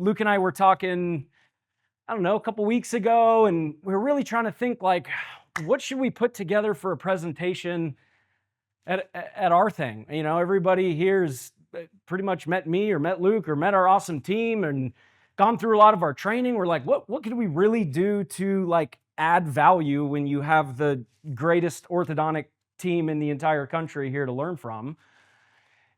Luke and I were talking, I don't know, a couple weeks ago, and we were really trying to think like, what should we put together for a presentation at our thing? You know, everybody here's pretty much met me or met Luke or met our awesome team and gone through a lot of our training. We're like, what can we really do to like add value when you have the greatest orthodontic team in the entire country here to learn from?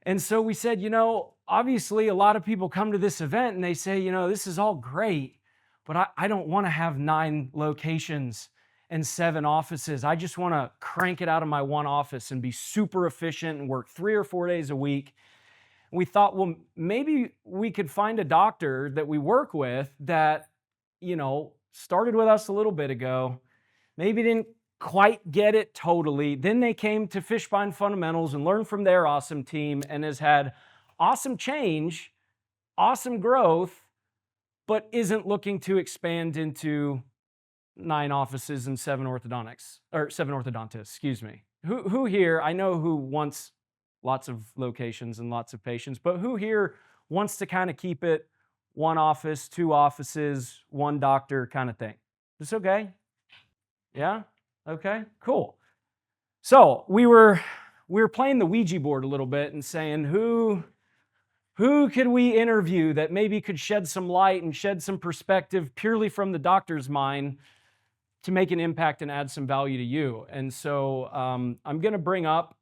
And so we said, you know, obviously a lot of people come to this event and they say, you know, this is all great, but I don't want to have 9 locations and 7 offices. I just want to crank it out of my one office and be super efficient and work 3 or 4 days a week. We thought, well, maybe we could find a doctor that we work with that, you know, started with us a little bit ago, maybe didn't quite get it totally. Then they came to Fishbine Fundamentals and learned from their awesome team and has had awesome change, awesome growth, but isn't looking to expand into 9 offices and 7 orthodontics, or 7 orthodontists, excuse me. Who here, I know who wants lots of locations and lots of patients, but who here wants to kind of keep it 1 office, 2 offices, 1 doctor kind of thing? Is this okay? Yeah? Okay, cool. So we were playing the Ouija board a little bit and saying, who could we interview that maybe could shed some light and shed some perspective purely from the doctor's mind to make an impact and add some value to you? And so I'm going to bring up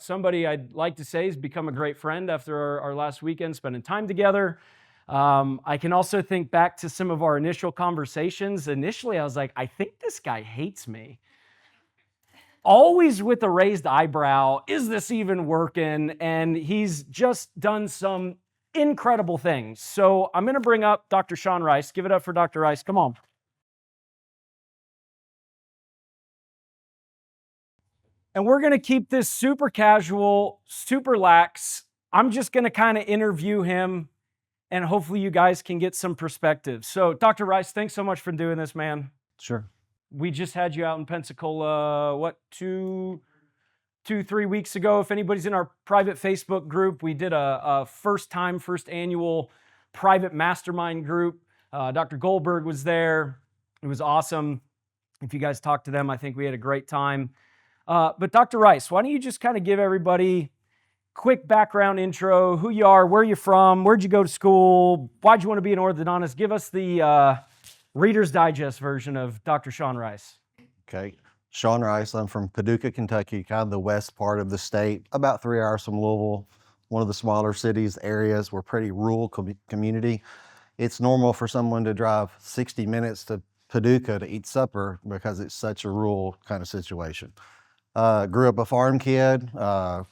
somebody I'd like to say has become a great friend after our last weekend spending time together. I can also think back to some of our initial conversations. Initially, I was like, I think this guy hates me. Always with a raised eyebrow, is this even working? And he's just done some incredible things. So I'm going to bring up Dr. Shawn Rice. Give it up for Dr. Rice. Come on. And we're going to keep this super casual, super lax. I'm just going to kind of interview him, and hopefully you guys can get some perspective. So Dr. Rice, thanks so much for doing this, man. Sure. We just had you out in Pensacola, 3 weeks ago. If anybody's in our private Facebook group, we did a first annual private mastermind group. Dr. Goldberg was there. It was awesome. If you guys talked to them, I think we had a great time. But Dr. Rice, why don't you just kind of give everybody quick background intro, who you are, where you're from, where'd you go to school, why'd you want to be an orthodontist? Give us the Reader's Digest version of Dr. Shawn Rice. Okay. Shawn Rice. I'm from Paducah, Kentucky, kind of the west part of the state, about 3 hours from Louisville, one of the smaller cities, areas. We're pretty rural community. It's normal for someone to drive 60 minutes to Paducah to eat supper because it's such a rural kind of situation. Grew up a farm kid. My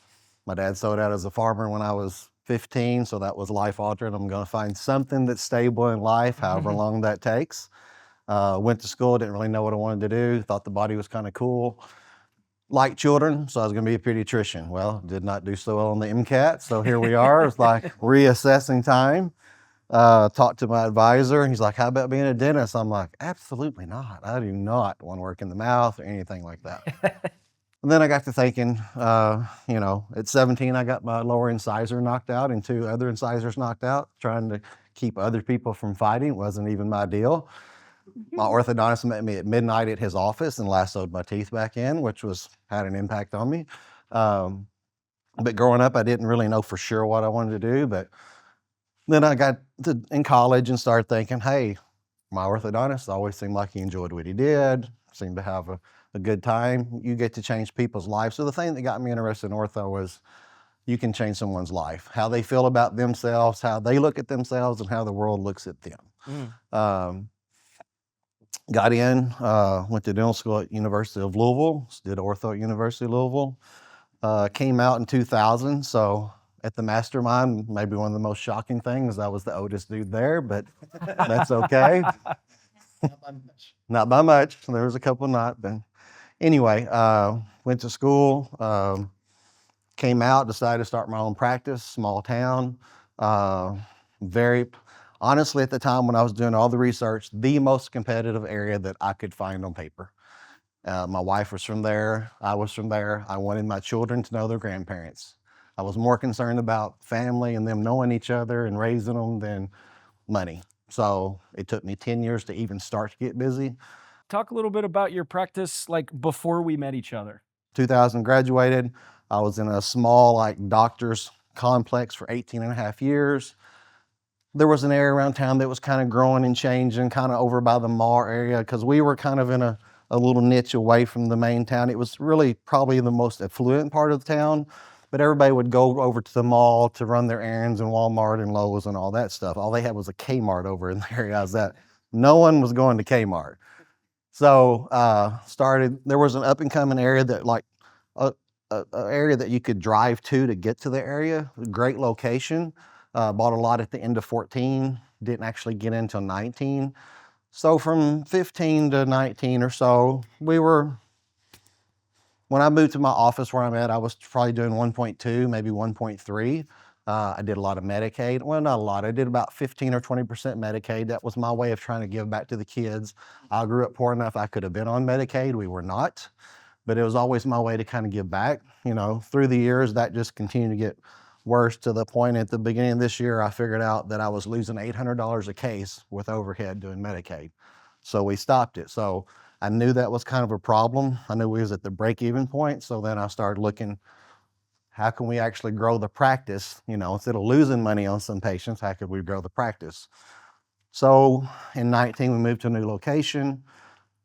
dad sold out as a farmer when I was 15, so that was life altering. I'm going to find something that's stable in life, however long that takes. Went to school, didn't really know what I wanted to do, thought the body was kind of cool. Liked children, so I was going to be a pediatrician. Well, did not do so well on the MCAT, so here we are. It's like reassessing time. Talked to my advisor, and he's like, how about being a dentist? I'm like, absolutely not. I do not want to work in the mouth or anything like that. And then I got to thinking, you know, at 17, I got my lower incisor knocked out and 2 other incisors knocked out, trying to keep other people from fighting. It wasn't even my deal. My orthodontist met me at midnight at his office and lassoed my teeth back in, which had an impact on me. But growing up, I didn't really know for sure what I wanted to do. But then I got in college and started thinking, hey, my orthodontist always seemed like he enjoyed what he did, seemed to have a good time. You get to change people's lives. So the thing that got me interested in ortho was you can change someone's life, how they feel about themselves, how they look at themselves, and how the world looks at them. Got in, went to dental school at University of Louisville, did ortho at University of Louisville. Came out in 2000, so at the mastermind, maybe one of the most shocking things, I was the oldest dude there, but that's okay. Not by much. Not by much. There was a couple not, but anyway, went to school, came out, decided to start my own practice, small town. Honestly, at the time when I was doing all the research, the most competitive area that I could find on paper. My wife was from there. I was from there. I wanted my children to know their grandparents. I was more concerned about family and them knowing each other and raising them than money. So it took me 10 years to even start to get busy. Talk a little bit about your practice, like before we met each other. 2000 graduated. I was in a small like doctor's complex for 18 and a half years. There was an area around town that was kind of growing and changing, kind of over by the mall area, because we were kind of in a little niche away from the main town. It was really probably the most affluent part of the town, but everybody would go over to the mall to run their errands and Walmart and Lowe's and all that stuff. All they had was a Kmart over in the area. That no one was going to Kmart. So there was an up and coming area that like a area that you could drive to get to the area. Great location. Bought a lot at the end of 14. Didn't actually get in until 19. So from 15 to 19 or so, when I moved to my office where I'm at, I was probably doing 1.2, maybe 1.3. I did a lot of Medicaid. Well, not a lot. I did about 15 or 20% Medicaid. That was my way of trying to give back to the kids. I grew up poor enough I could have been on Medicaid. We were not, but it was always my way to kind of give back. You know, through the years, that just continued to get worse to the point at the beginning of this year, I figured out that I was losing $800 a case with overhead doing Medicaid. So we stopped it. So I knew that was kind of a problem. I knew we was at the break-even point. So then I started looking, how can we actually grow the practice? You know, instead of losing money on some patients, how could we grow the practice? So in 19, we moved to a new location.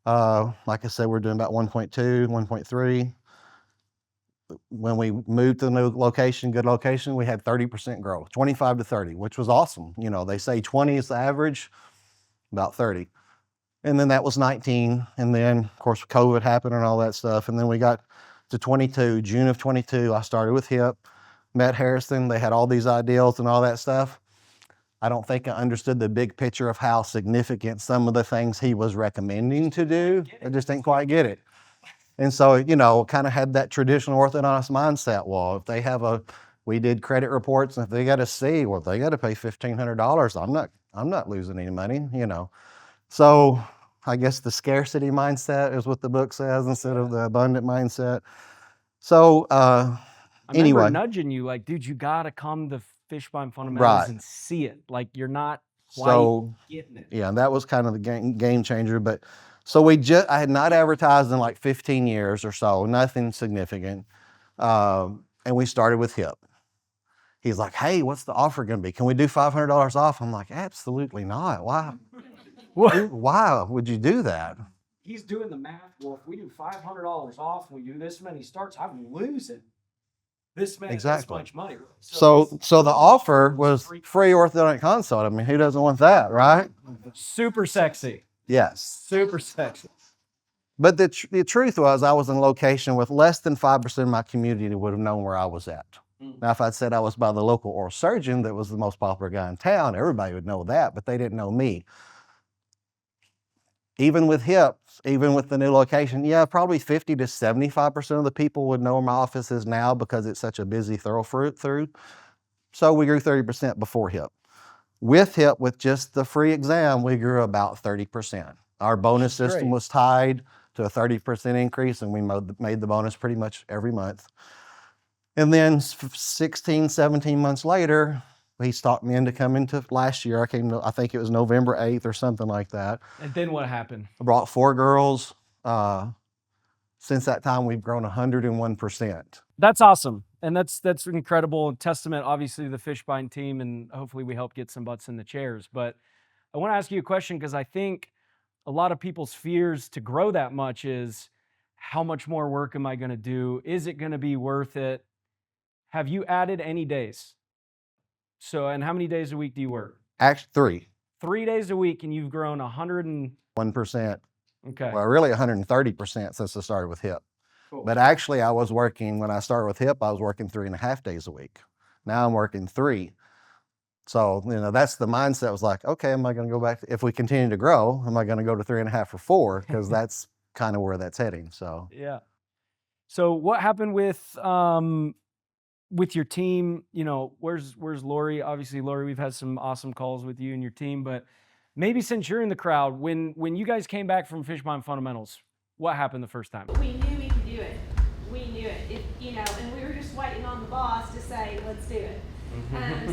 Like I said, we're doing about 1.2, 1.3. When we moved to the new location, good location, we had 30% growth, 25 to 30, which was awesome. You know, they say 20 is the average, about 30. And then that was 19. And then, of course, COVID happened and all that stuff. And then we got to 22, June of 22, I started with HIP, met Harrison. They had all these ideals and all that stuff. I don't think I understood the big picture of how significant some of the things he was recommending to do. I just didn't quite get it. And so, you know, kind of had that traditional orthodontist mindset. Well, if they have we did credit reports, and if they got a C, well, they got to pay $1,500. I'm not losing any money, you know. So I guess the scarcity mindset is what the book says instead of the abundant mindset. So I remember anyway, nudging you like, dude, you got to come to Fishbone Fundamentals and see it. Like you're not quite getting it. Yeah, that was kind of the game changer. But so I had not advertised in like 15 years or so, nothing significant. And we started with HIP. He's like, hey, what's the offer going to be? Can we do $500 off? I'm like, absolutely not. Why? Why would you do that? He's doing the math. Well, if we do $500 off and we do this many starts, I'm losing this much money. So the offer was free orthodontic consult. I mean, who doesn't want that, right? Super sexy. Yes. Super sexy. But the truth was, I was in a location with less than 5% of my community would have known where I was at. Now, if I'd said I was by the local oral surgeon that was the most popular guy in town, everybody would know that, but they didn't know me. Even with HIP, even with the new location, yeah, probably 50 to 75% of the people would know where my office is now because it's such a busy thoroughfare. So we grew 30% before HIP. With HIP, with just the free exam, we grew about 30%. Our bonus system was tied to a 30% increase, and we made the bonus pretty much every month. And then 16, 17 months later, he stalked me into coming to last year. I think it was November 8th or something like that. And then what happened? I brought 4 girls. Since that time, we've grown 101%. That's awesome. And that's incredible and testament, obviously, to the Fishbone team, and hopefully we help get some butts in the chairs. But I want to ask you a question because I think a lot of people's fears to grow that much is, how much more work am I going to do? Is it going to be worth it? Have you added any days? So, and how many days a week do you work? Actually, 3. 3 days a week, and you've grown 1%. Okay. Well, really 130% since I started with HIP. Cool. But actually, when I started with HIP, I was working 3.5 days a week. Now I'm working 3. So, you know, that's the mindset. Was like, okay, am I going to go back? If we continue to grow, am I going to go to 3.5 or 4? Because that's kind of where that's heading. So, yeah. So what happened with your team? You know, where's Lori? Obviously, Lori, we've had some awesome calls with you and your team, but maybe since you're in the crowd, when you guys came back from Fishbone Fundamentals, what happened the first time? We knew we could do it. We knew it. You know, and we were just waiting on the boss to say, let's do it.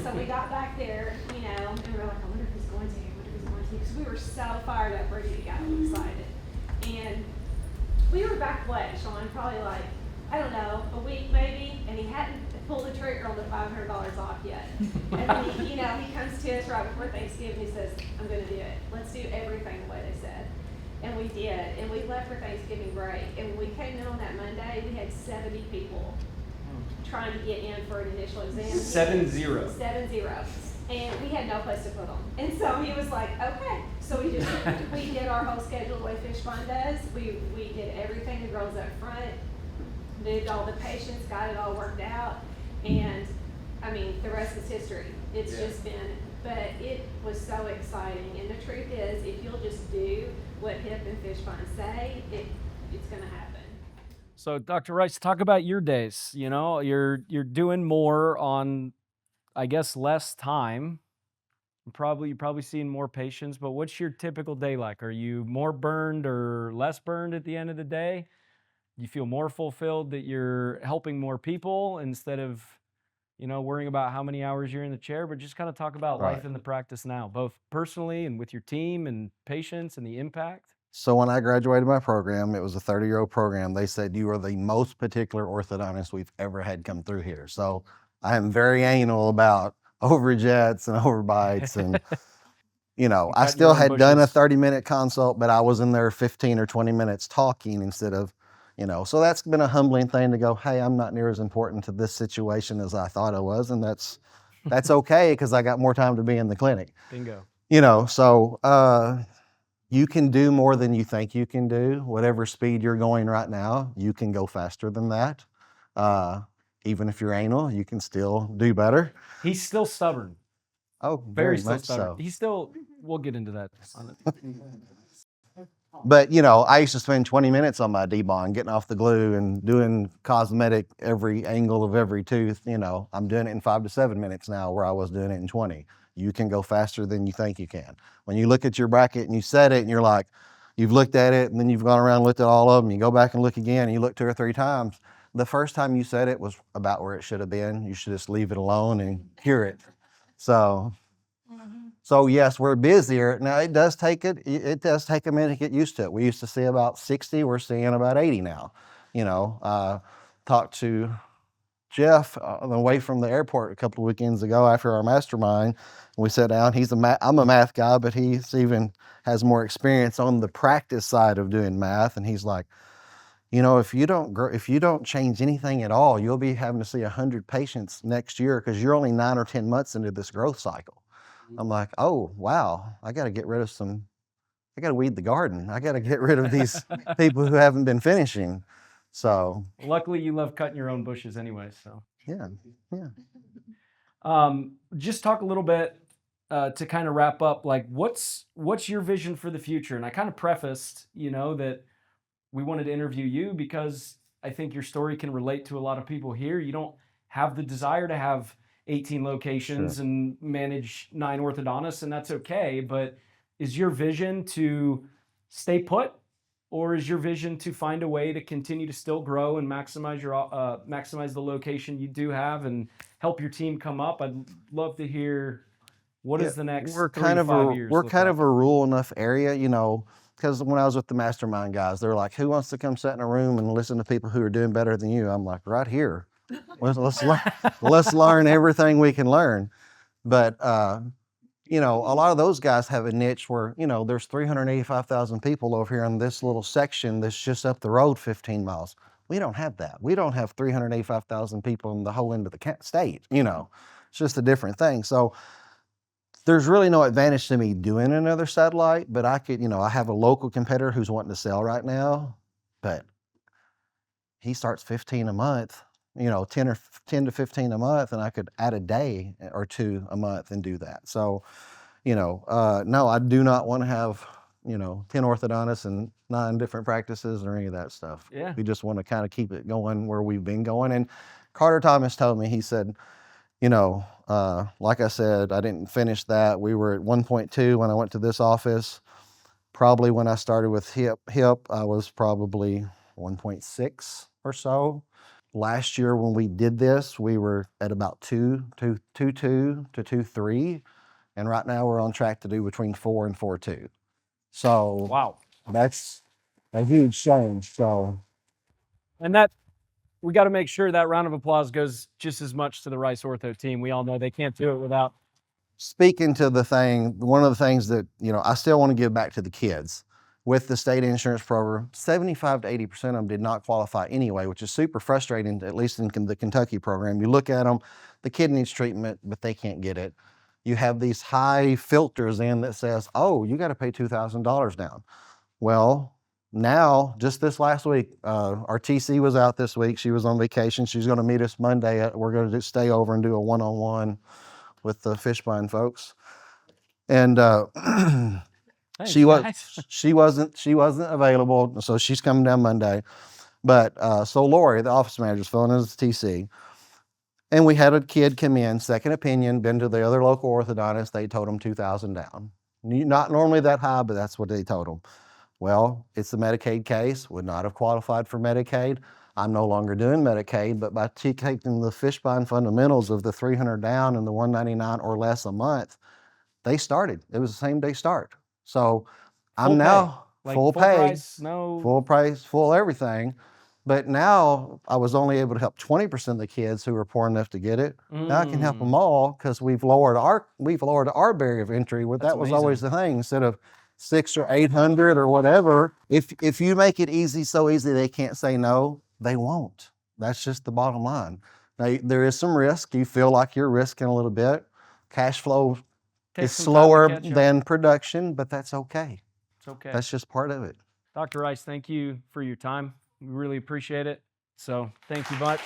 So we got back there, you know, and we were like, I wonder if he's going because we were so fired up, ready to go, excited. And we were back what, Shawn, probably like, I don't know, a week maybe, and he hadn't pulled the trigger on the $500 off yet. And then he comes to us right before Thanksgiving, he says, I'm gonna do it. Let's do everything the way they said. And we did, and we left for Thanksgiving break, and when we came in on that Monday, we had 70 people trying to get in for an initial exam. 70. 70. And we had no place to put them. And so he was like, okay. So we did our whole schedule the way Fish Fund does. We did everything, the girls up front, moved all the patients, got it all worked out. And I mean, the rest is history. It's just been, but it was so exciting. And the truth is, if you'll just do what HIP and Fish Fund say, it's gonna happen. So Dr. Rice, talk about your days. You know, you're doing more on, I guess, less time. You're probably seeing more patients, but what's your typical day like? Are you more burned or less burned at the end of the day? You feel more fulfilled that you're helping more people instead of, worrying about how many hours you're in the chair, but just kind of talk about life in the practice now, both personally and with your team and patients and the impact. So when I graduated my program, it was a 30-year-old program. They said, you are the most particular orthodontist we've ever had come through here. So I am very anal about overjets and overbites. And, I still had done a 30-minute consult, but I was in there 15 or 20 minutes talking instead of, so that's been a humbling thing to go, hey, I'm not near as important to this situation as I thought I was. And that's okay, because I got more time to be in the clinic. Bingo. So you can do more than you think you can do. Whatever speed you're going right now, you can go faster than that. Even if you're anal, you can still do better. He's still stubborn. Oh, Very very much stubborn. so. He's still, we'll get into that. But, I used to spend 20 minutes on my D-bond, getting off the glue and doing cosmetic every angle of every tooth. I'm doing it in 5 to 7 minutes now, where I was doing it in 20. You can go faster than you think you can. When you look at your bracket and you set it and you're like, you've looked at it and then you've gone around and looked at all of them, you go back and look again and you look 2 or 3 times. The first time you set it was about where it should have been. You should just leave it alone and cure it. So yes, we're busier. Now it does take a minute to get used to it. We used to see about 60, we're seeing about 80 now. Talked to Jeff on the way from the airport a couple of weekends ago after our mastermind. We sat down. I'm a math guy, but he's even has more experience on the practice side of doing math. And he's like, if you don't change anything at all, you'll be having to see 100 patients next year because you're only 9 or 10 months into this growth cycle. I'm like, oh, wow, I got to weed the garden. I got to get rid of these people who haven't been finishing. So luckily you love cutting your own bushes anyway. So yeah. Just talk a little bit to kind of wrap up, like what's your vision for the future? And I kind of prefaced, that we wanted to interview you because I think your story can relate to a lot of people here. You don't have the desire to have 18 locations and manage 9 orthodontists, and that's okay. But is your vision to stay put, or is your vision to find a way to continue to still grow and maximize the location you do have and help your team come up? I'd love to hear what is the next 3 to 5 years. We're kind of a rural enough area, because when I was with the mastermind guys, they're like, who wants to come sit in a room and listen to people who are doing better than you? I'm like, right here. Let's learn everything we can learn. But, a lot of those guys have a niche where, there's 385,000 people over here in this little section that's just up the road 15 miles. We don't have that. We don't have 385,000 people in the whole end of the state. It's just a different thing. So there's really no advantage to me doing another satellite, but I could, I have a local competitor who's wanting to sell right now, but he starts 15 a month. 10 to 15 a month, and I could add a day or 2 a month and do that. So, no, I do not want to have, 10 orthodontists and 9 different practices or any of that stuff. Yeah. We just want to kind of keep it going where we've been going. And Carter Thomas told me, he said, like I said, I didn't finish that. We were at 1.2 when I went to this office. Probably when I started with hip, I was probably 1.6 or so. Last year when we did this, we were at about 2.2 to 2.3. And right now we're on track to do between 4 and 4.2. So Wow. that's a huge change. So, And that, we got to make sure that round of applause goes just as much to the Rice Ortho team. We all know they can't do it without. speaking to the thing, one of the things that, I still want to give back to the kids with the state insurance program, 75 to 80% of them did not qualify anyway, which is super frustrating, at least in the Kentucky program. You look at them, the kid needs treatment, but they can't get it. You have these high filters in that says, oh, you got to pay $2,000 down. Well, now, just this last week, our TC was out this week. She was on vacation. She's going to meet us Monday. We're going to stay over and do a one-on-one with the Fishbone folks. And Thanks, she guys. wasn't available, so she's coming down Monday. But so Lori, the office manager, is filling in as TC. And we had a kid come in, second opinion, been to the other local orthodontist. They told him $2,000 down. Not normally that high, but that's what they told him. Well, it's a Medicaid case, would not have qualified for Medicaid. I'm no longer doing Medicaid, but by taking the Fishbone fundamentals of the $300 down and the $199 or less a month, they started. It was the same day start. So I'm now full pay, price, no. full price, full everything. But now I was only able to help 20% of the kids who were poor enough to get it. Now I can help them all because we've lowered our barrier of entry. That was always the thing. Instead of 600 or 800 or whatever, if you make it easy, so easy they can't say no, they won't. That's just the bottom line. Now there is some risk. You feel like you're risking a little bit. Cash flow is slower than production, but that's okay. It's okay. That's just part of it. Dr. Rice, thank you for your time. We really appreciate it. So thank you much.